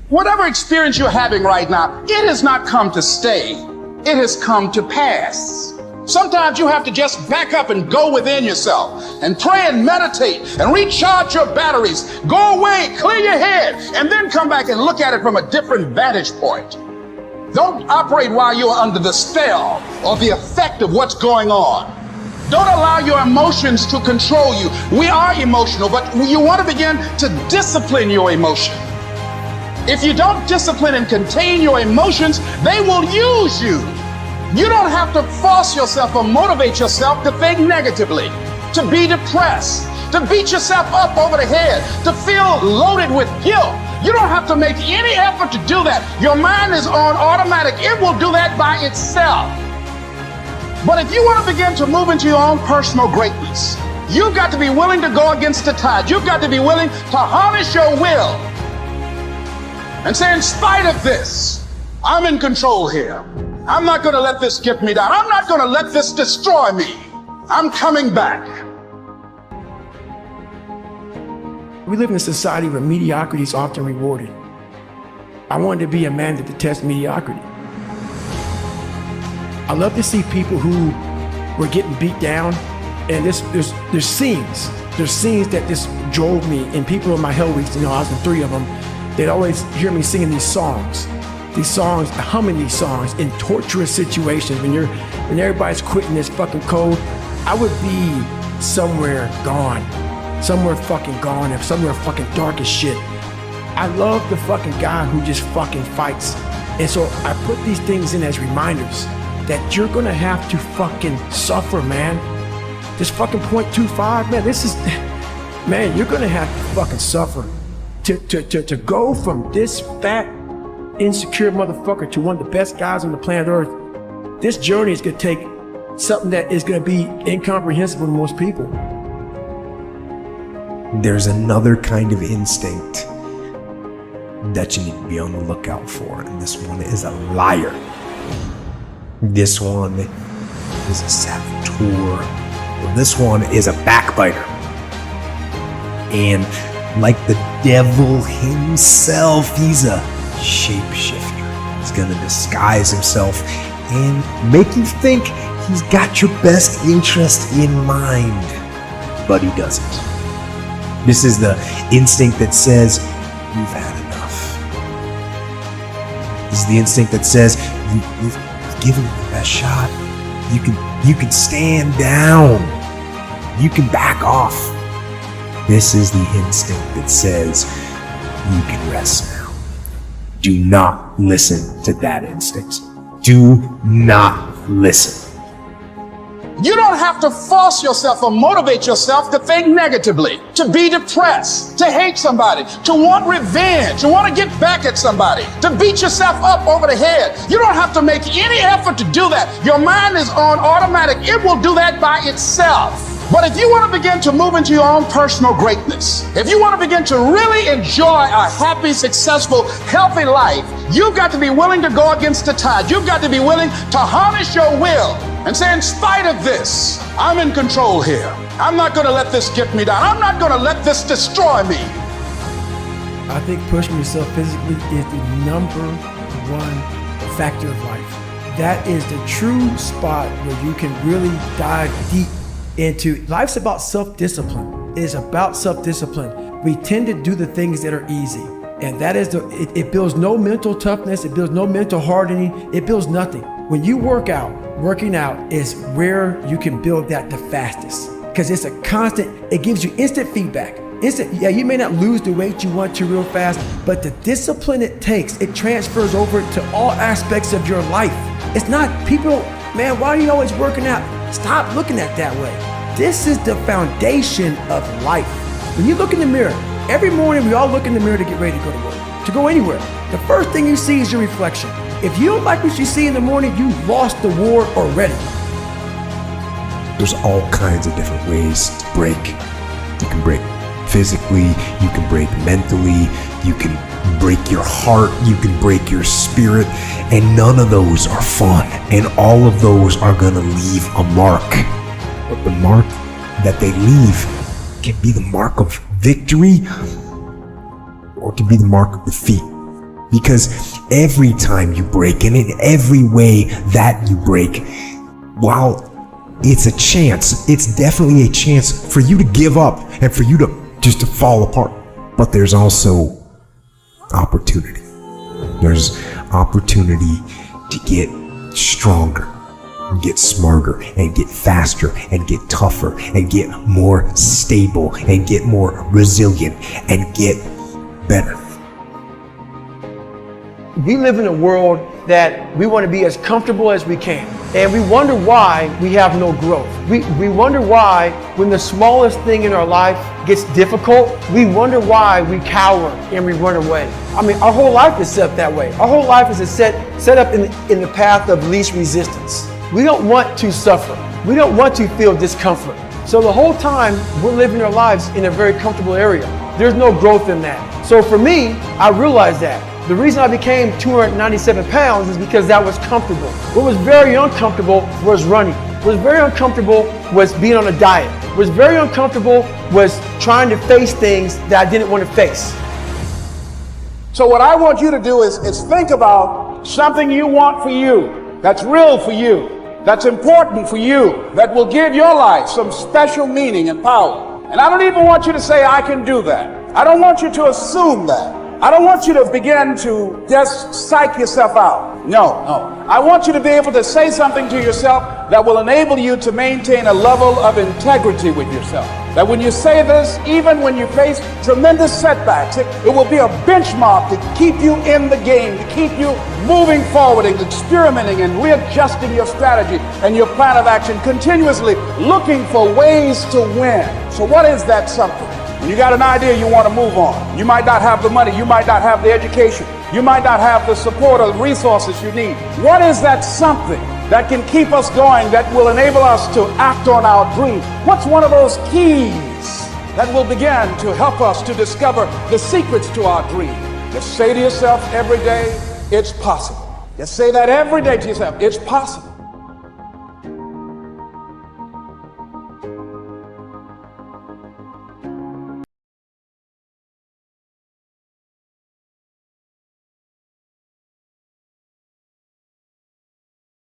Whatever experience you're having right now, it has not come to stay. It has come to pass. Sometimes you have to just back up and go within yourself and pray and meditate and recharge your batteries. Go away, clear your head, and then come back and look at it from a different vantage point. Don't operate while you're under the spell or the effect of what's going on. Don't allow your emotions to control you. We are emotional, but you want to begin to discipline your emotion. If you don't discipline and contain your emotions, they will use you. You don't have to force yourself or motivate yourself to think negatively, to be depressed, to beat yourself up over the head, to feel loaded with guilt. You don't have to make any effort to do that. Your mind is on automatic. It will do that by itself. But if you want to begin to move into your own personal greatness, you've got to be willing to go against the tide. You've got to be willing to harness your will and say, in spite of this, I'm in control here. I'm not going to let this get me down. I'm not going to let this destroy me. I'm coming back. We live in a society where mediocrity is often rewarded. I wanted to be a man that detests mediocrity. I love to see people who were getting beat down, and there's scenes that just drove me. And people in my hell weeks, I was in 3 of them, they'd always hear me singing these songs, humming these songs in torturous situations. When everybody's quitting this fucking cold, I would be somewhere gone, somewhere fucking gone, and somewhere fucking dark as shit. I love the fucking guy who just fucking fights. And so I put these things in as reminders that you're gonna have to fucking suffer, man. This fucking 0.25, man, you're gonna have to fucking suffer to go from this fat, insecure motherfucker to one of the best guys on the planet Earth. This journey is gonna take something that is gonna be incomprehensible to most people. There's another kind of instinct that you need to be on the lookout for, and this one is a liar. This one is a saboteur. This one is a backbiter. And like the devil himself, he's a shapeshifter. He's gonna disguise himself and make you think he's got your best interest in mind, but he doesn't. This is the instinct that says, you've had enough. This is the instinct that says, you've given it the best shot. You can stand down. You can back off. This is the instinct that says, you can rest now. Do not listen to that instinct. Do not listen. You don't have to force yourself or motivate yourself to think negatively, to be depressed, to hate somebody, to want revenge, to want to get back at somebody, to beat yourself up over the head. You don't have to make any effort to do that. Your mind is on automatic. It will do that by itself. But if you want to begin to move into your own personal greatness, if you want to begin to really enjoy a happy, successful, healthy life, you've got to be willing to go against the tide. You've got to be willing to harness your will and say, in spite of this, I'm in control here. I'm not going to let this get me down. I'm not going to let this destroy me. I think pushing yourself physically is the #1 factor of life. That is the true spot where you can really dive deep into. Life's about self-discipline. It is about self-discipline. We tend to do the things that are easy. And that is it builds no mental toughness. It builds no mental hardening. It builds nothing. When you working out is where you can build that the fastest. Because it's a constant, it gives you instant feedback. Yeah, you may not lose the weight you want to real fast, but the discipline it takes, it transfers over to all aspects of your life. It's not people, man, why are you always working out? Stop looking at it that way. This is the foundation of life. When you look in the mirror, every morning we all look in the mirror to get ready to go to work, to go anywhere. The first thing you see is your reflection. If you don't like what you see in the morning, you lost the war already. There's all kinds of different ways to break. You can break physically, you can break mentally, you can break your heart, you can break your spirit, and none of those are fun, and all of those are gonna leave a mark. But the mark that they leave can be the mark of victory, or it can be the mark of defeat. Because every time you break, and in every way that you break, while it's a chance, it's definitely a chance for you to give up and for you to just to fall apart. But there's also opportunity. There's opportunity to get stronger, get smarter, and get faster, and get tougher, and get more stable, and get more resilient, and get better. We live in a world that we want to be as comfortable as we can. And we wonder why we have no growth. We wonder why when the smallest thing in our life gets difficult, we wonder why we cower and we run away. I mean, our whole life is set up that way. Our whole life is set up in the path of least resistance. We don't want to suffer. We don't want to feel discomfort. So the whole time we're living our lives in a very comfortable area. There's no growth in that. So for me, I realized that. The reason I became 297 pounds is because that was comfortable. What was very uncomfortable was running. What was very uncomfortable was being on a diet. What was very uncomfortable was trying to face things that I didn't want to face. So what I want you to do is think about something you want for you, that's real for you, that's important for you, that will give your life some special meaning and power. And I don't even want you to say, I can do that. I don't want you to assume that. I don't want you to begin to just psych yourself out. No. I want you to be able to say something to yourself that will enable you to maintain a level of integrity with yourself. That when you say this, even when you face tremendous setbacks, it will be a benchmark to keep you in the game, to keep you moving forward and experimenting and readjusting your strategy and your plan of action, continuously looking for ways to win. So what is that something? When you got an idea you want to move on, you might not have the money, you might not have the education, you might not have the support or the resources you need. What is that something that can keep us going, that will enable us to act on our dream? What's one of those keys that will begin to help us to discover the secrets to our dream? Just say to yourself every day, it's possible. Just say that every day to yourself, it's possible.